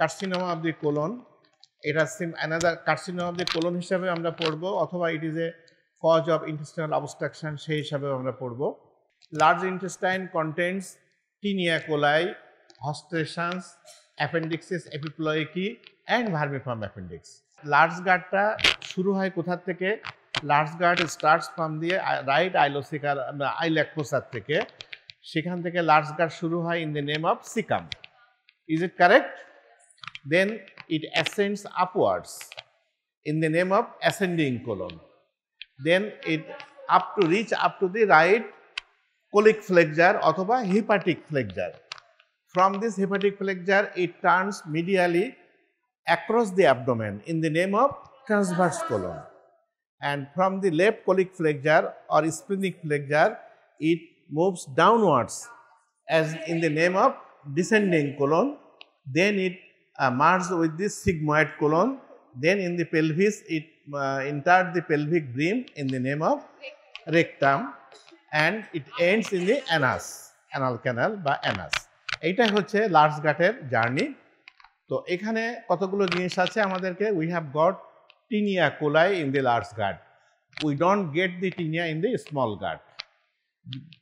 Carcinoma of the colon, এটা another carcinoma of the colon হিসাবে আমরা পড়বো, অথবা it is a cause of intestinal obstruction সেই হিসাবে আমরা পড়বো। Large intestine contents taenia coli, haustrations, appendices epiploicae and vermiform appendix. Large গার্ডটা শুরু হয় কোথা থেকে? লার্জ গার্ড স্টার্টস ফ্রম দিয়ে রাইট আইলোসিকার আইল্যাক ফোসার থেকে, সেখান থেকে লার্জ গার্ড শুরু হয় in the name of caecum. Is it correct? Then it ascends upwards in the name of ascending colon. Then it reach up to the right colic flexure অথবা hepatic flexure. From this hepatic flexure, it turns medially across the abdomen in the name of transverse colon. And from the left colic flexure or splenic flexure, it moves downwards as in the name of descending colon. Then it merge with the sigmoid colon. Then in the pelvis, it enters the pelvic brim in the name of rectum, and it ends in the anus, anal canal বা anus. এইটাই হচ্ছে large গাটের journey. তো এখানে কতগুলো জিনিস আছে আমাদেরকে। We have got taenia coli in the large gut, we don't get the taenia in the small gut.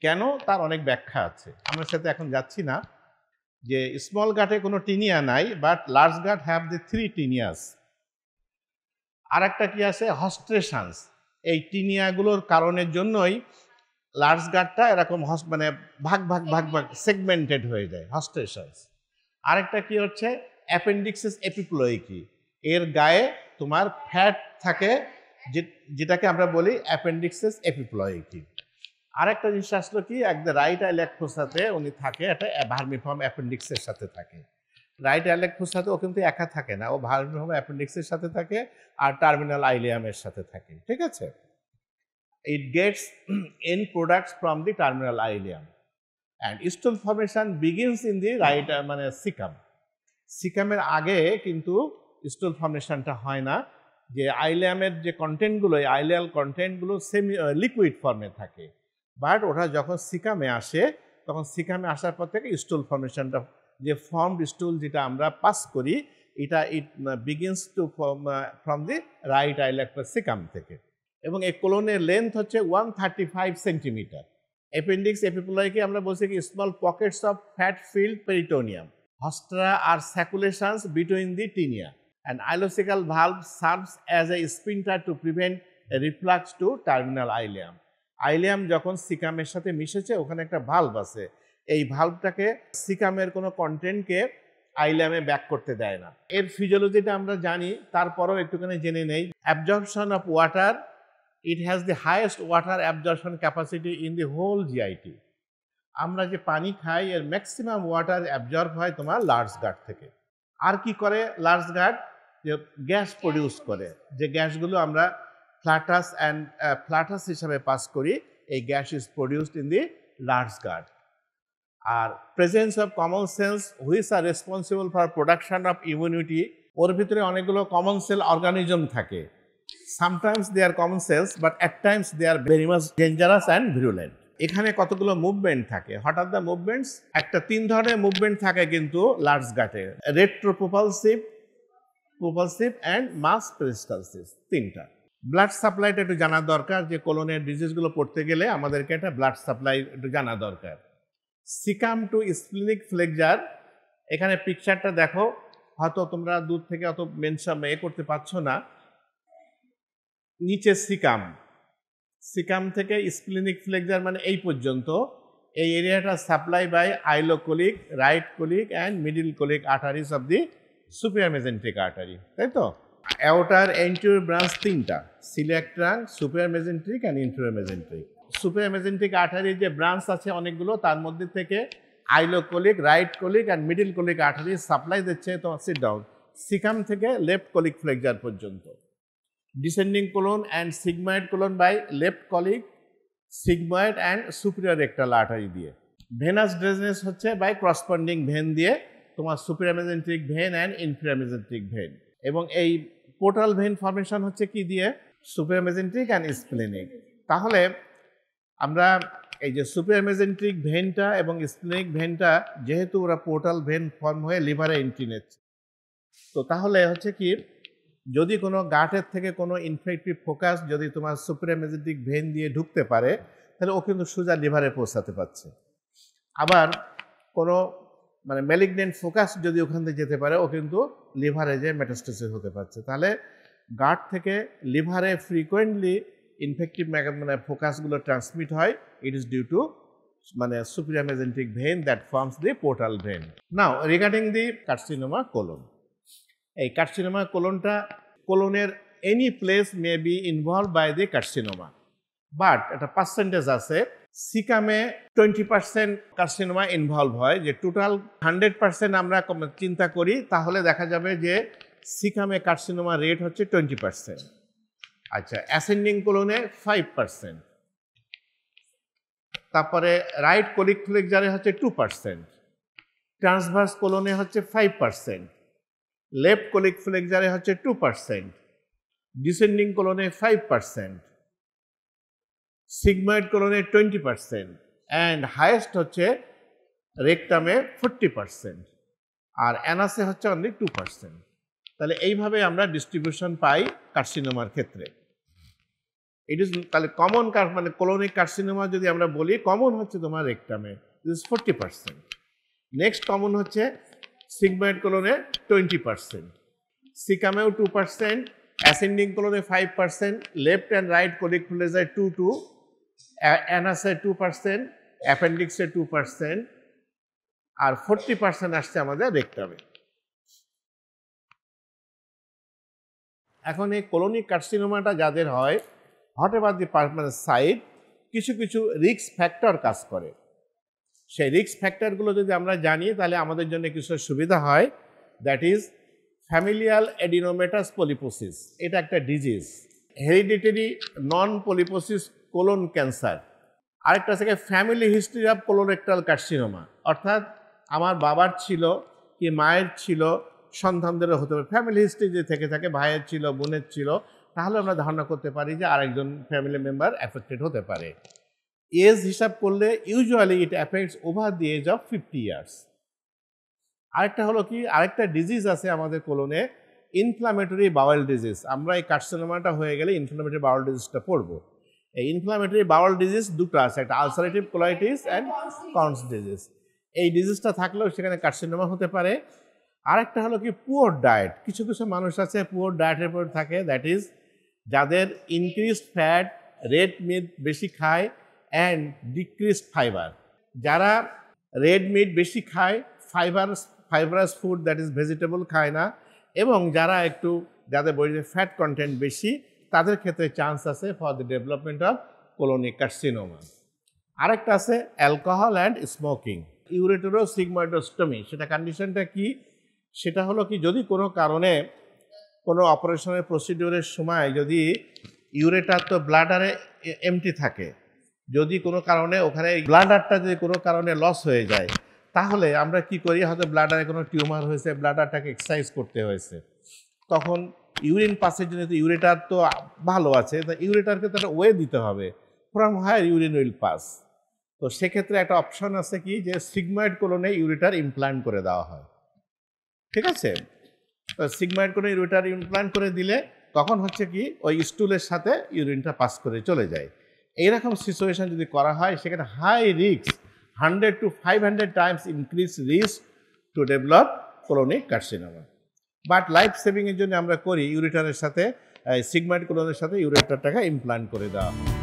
কেন? তার অনেক ব্যাখ্যা আছে, আমরা সাথে এখন যাচ্ছি না। যে স্মল গাটে কোনো টিনিয়া নাই, but large gut have the 3 টিনিয়াস। আর একটা কি আছে? হস্ট্রেশনস। এই টিনিয়াগুলোর কারণের জন্যই লার্জ গাটটা এরকম মানে ভাগ ভাগ ভাগ ভাগ সেগমেন্টেড হয়ে যায়, হস্ট্রেশনস। আরেকটা কি হচ্ছে? অ্যাপেন্ডিক্সিস এপিপ্লয়েকি। এর গায়ে তোমার ফ্যাট থাকে, যেটাকে আমরা বলি অ্যাপেন্ডিক্সিস এপিপ্লয়েকি। আরেকটা জিনিস আসলো কি, একদম রাইট আইল্যাক ফোসাতে উনি থাকে, একটা ভার্মিফর্ম অ্যাপেন্ডিক্সের সাথে থাকে। রাইট আইল্যাক ফোসাতে ও কিন্তু একা থাকে না, ও ভার্মিফর্ম অ্যাপেন্ডিক্সের সাথে থাকে আর টার্মিনাল আইলিয়ামের সাথে থাকে, ঠিক আছে? It gets and products from the terminal ileum, and স্টুল formation begins in the right মানে সিকাম। সিকামের আগে কিন্তু স্টুল ফর্মেশনটা হয় না। যে আইলিয়ামের যে কন্টেন্টগুলো, এই আইলিয়াল কন্টেন্টগুলো সেমি লিকুইড ফর্মে থাকে, বাট ওটা যখন সিকামে আসে, তখন সিকামে আসার পর থেকে স্টুল ফর্মেশনটা, যে ফর্মড স্টুল যেটা আমরা পাস করি, এটা it begins to from the right iliac caecum থেকে। এবং এই কোলনের লেন্থ হচ্ছে 135 সেন্টিমিটার। অ্যাপেন্ডিক্স এপিপ্লয়কে আমরা বলছি কি small pockets of fat filled peritoneum, haustra are sacculations between the taenia, and ileocaecal valve serves as a sphincter to prevent reflux to terminal ileum. Ileum যখন সিকামের সাথে মিশেছে, ওখানে একটা ভালভ আছে, এই ভালভটাকে সিকামের কোনো কন্টেন্টকে আইলিয়ামে ব্যাক করতে দেয় না। এর ফিজিওলজিটা আমরা জানি, তারপরেও একটুখানি জেনে নেই। Absorption of water, it has the highest water absorption capacity in the whole GIT. আমরা যে পানি খাই, এর ম্যাক্সিমাম ওয়াটার অ্যাবজর্ব হয় তোমার লার্জ গাট থেকে। আর কি করে লার্জ গাট? যে গ্যাস প্রডিউস করে, যে গ্যাসগুলো আমরা ফ্ল্যাটাস হিসাবে পাস করি, এই gas is produced in the large gut. আর presence of commensals which are responsible for production of immunity, ওর ভিতরে অনেকগুলো কমন সেল অর্গানিজম থাকে। Sometimes they are commensals, but at times they are very much dangerous and virulent. এখানে কতগুলো movement থাকে, হঠাৎ the movements, একটা 3 ধরনের মুভমেন্ট থাকে কিন্তু লার্জ গাটে: রেট্রোপ্রোপালসিভ, প্রোপালসিভ অ্যান্ড মাস পেরিস্টালসিস, 3টা। ব্লাড সাপ্লাইটা একটু জানা দরকার, যে কোলনের ডিজিজগুলো পড়তে গেলে আমাদেরকে একটা ব্লাড সাপ্লাই একটু জানা দরকার। সিকাম টু স্প্লিনিক ফ্লেকজার, এখানে পিকচারটা দেখো, হয়তো তোমরা দূর থেকে অত মেনশন করতে পারছো না। নিচে সিকাম, সিকাম থেকে স্প্লিনিক ফ্লেকজার মানে এই পর্যন্ত, এই এরিয়াটা supply by ileocolic, right colic and middle colic arteries of the superior mesenteric artery, তাই তো? অ্যাওর্টার এন্টিরিয়র ব্রাঞ্চ 3টা: coeliac trunk, superior mesenteric and inferior mesenteric. Superior mesenteric আর্টারির যে ব্রাঞ্চ আছে অনেকগুলো, তার মধ্যে থেকে ileocolic, right colic and middle colic artery supply দিচ্ছে তোমার সিট ডাউন সিকাম থেকে লেফট কোলিক ফ্লেকজার পর্যন্ত। Descending colon and sigmoid colon by left colic, sigmoid and superior rectal artery দিয়ে। ভেনাস ড্রেনেজ হচ্ছে বাই করসপন্ডিং ভেন দিয়ে, তোমার superior mesenteric vein and inferior mesenteric vein. এবং এই portal vein formation হচ্ছে কি দিয়ে? Superior mesenteric and splenic. তাহলে আমরা এই যে সুপিরিয়র মেজেন্ট্রিক ভেনটা এবং স্প্লেনিক ভেনটা, যেহেতু ওরা পোর্টাল ভেন ফর্ম হয়ে লিভারে এন্ট্রি নিচ্ছে, তো তাহলে হচ্ছে কি, যদি কোনো গাটের থেকে কোনো ইনফেক্টিভ ফোকাস যদি তোমার সুপ্রামেজেন্টিক ভেন দিয়ে ঢুকতে পারে, তাহলে ও কিন্তু সোজা লিভারে পৌঁছাতে পারছে। আবার কোনো মানে ম্যালিগনেন্ট ফোকাস যদি ওখান থেকে যেতে পারে, ও কিন্তু লিভারে যে মেটাস্টেসিস হতে পারছে। তাহলে গাট থেকে লিভারে ফ্রিকোয়েন্টলি ইনফেক্টিভ মানে ফোকাসগুলো ট্রান্সমিট হয়। ইট ইজ ডিউ টু মানে supramesenteric vein that forms the portal vein. Now regarding the carcinoma colon, এই কার্সিনোমা কোলনটা, কোলনের any place may be involve by the carcinoma, but একটা পার্সেন্টেজ আছে। সিকামে 20% কার্সিনোমা ইনভলভ হয়। যে টোটাল 100% আমরা চিন্তা করি, তাহলে দেখা যাবে যে সিকামে কার্সিনোমা রেট হচ্ছে 20%। আচ্ছা, অ্যাসেন্ডিং কোলনে 5%, তারপরে রাইট কোলিক ফ্লেক্সারে হচ্ছে 2%, ট্রান্সভার্স কোলনে হচ্ছে 5%, লেফট কোলিক ফ্লেক্সারে হচ্ছে 2%, ডিসেন্ডিং কোলনে 5%, সিগময়েড কোলনে 20%, অ্যান্ড হাইয়েস্ট হচ্ছে রেকটামে 40%, আর অ্যানাসে হচ্ছে অনলি 2%। তাহলে এইভাবে আমরা ডিস্ট্রিবিউশন পাই কার্সিনোমার ক্ষেত্রে। ইট ইজ তাহলে কমন মানে কোলোনিক কার্সিনোমা যদি আমরা বলি, কমন হচ্ছে তোমার রেকটামে, দিস 40%। নেক্সট কমন হচ্ছে সিগময়েড কোলনে 20%, সিকামেও 2%, অ্যাসেন্ডিং কোলনে 5%, লেফট অ্যান্ড রাইট কোলিক ফ্লেক্সারে 2, অ্যানাসে 2%, অ্যাপেন্ডিক্সে 2%, আর 40% আসছে আমাদের রেকটামে। এখন এই কোলোনিক কার্সিনোমাটা যাদের হয়, হট এভার দি পারমানেন্ট সাইড, কিছু কিছু রিস্ক ফ্যাক্টর কাজ করে। সেই রিস্ক ফ্যাক্টরগুলো যদি আমরা জানি, তাহলে আমাদের জন্য কিছু সুবিধা হয়। দ্যাট ইজ ফ্যামিলিয়াল এডিনোমেটাস পলিপোসিস, এটা একটা ডিজিজ। হেরিডিটারি নন পলিপোসিস কোলন ক্যান্সার। আরেকটা থেকে family history of colorectal carcinoma, অর্থাৎ আমার বাবার ছিল কি মায়ের ছিল, সন্তানদেরও হতে পারে। ফ্যামিলি হিস্ট্রি যে থেকে থাকে, ভাইয়ের ছিল, বোনের ছিল, তাহলে আমরা ধারণা করতে পারি যে আরেকজন ফ্যামিলি মেম্বার অ্যাফেক্টেড হতে পারে। এজ হিসাব করলে usually it affects over the age of 50 years. আরেকটা হলো কি, আরেকটা ডিজিজ আছে আমাদের কোলনে, ইনফ্লামেটরি বাওয়েল ডিজিজ। আমরা এই কার্সিনোমাটা হয়ে গেলে ইনফ্লামেটরি বাওয়েল ডিজিজটা পড়বো। এই ইনফ্লামেটরি বাওয়েল ডিজিজ দুটো আছে, একটা ulcerative colitis and Crohn's disease. এই ডিজিজটা থাকলেও সেখানে কার্সিনোমা হতে পারে। আরেকটা হলো কি, পুয়ার ডায়েট। কিছু কিছু মানুষ আছে পুয়ার ডায়েটের উপর থাকে, দ্যাট ইজ যাদের ইনক্রিজড ফ্যাট, রেড মিট বেশি খায় অ্যান্ড ডিক্রিজড ফাইবার। যারা রেড মিট বেশি খায়, fibrous food that is vegetable খায় না, এবং যারা একটু যাদের বডিতে ফ্যাট কন্টেন্ট বেশি, তাদের ক্ষেত্রে চান্স আছে for the development of colonic carcinoma. আরেকটা আছে alcohol and smoking, ureterosigmoidostomy. সেটা কন্ডিশনটা কি, সেটা হলো কি, যদি কোনো কারণে কোনো অপারেশনের প্রসিডিওরের সময় যদি ইউরেটার তো ব্লাডারে এমটি থাকে, যদি কোনো কারণে ওখানে ব্লাডারটা যদি কোনো কারণে লস হয়ে যায়, তাহলে আমরা কি করি, হয়তো ব্লাডারে কোনো টিউমার হয়েছে, ব্লাডারটাকে এক্সারসাইজ করতে হয়েছে, তখন ইউরিন পাসের জন্য তো ইউরেটার তো ভালো আছে, তা ইউরেটারকে তো একটা ওয়ে দিতে হবে from higher urine will pass. তো সেক্ষেত্রে একটা অপশন আছে কি, যে সিগময়েড কোলনে ইউরেটার ইমপ্লান্ট করে দেওয়া হয়। ঠিক আছে, তো সিগময়েড কোলনে ইউরেটার ইমপ্লান্ট করে দিলে তখন হচ্ছে কি, ওই স্টুলের সাথে ইউরিনটা পাস করে চলে যায়। এইরকম সিচুয়েশন যদি করা হয়, সেখানে high risk, 100 to 500 times increase risk to develop colonic carcinoma. But life সেভিংয়ের জন্য আমরা করি, ইউরেটারের সাথে সিগময়েড কোলনের সাথে ইউরেটারটাকে ইমপ্লান্ট করে দেওয়া হয়।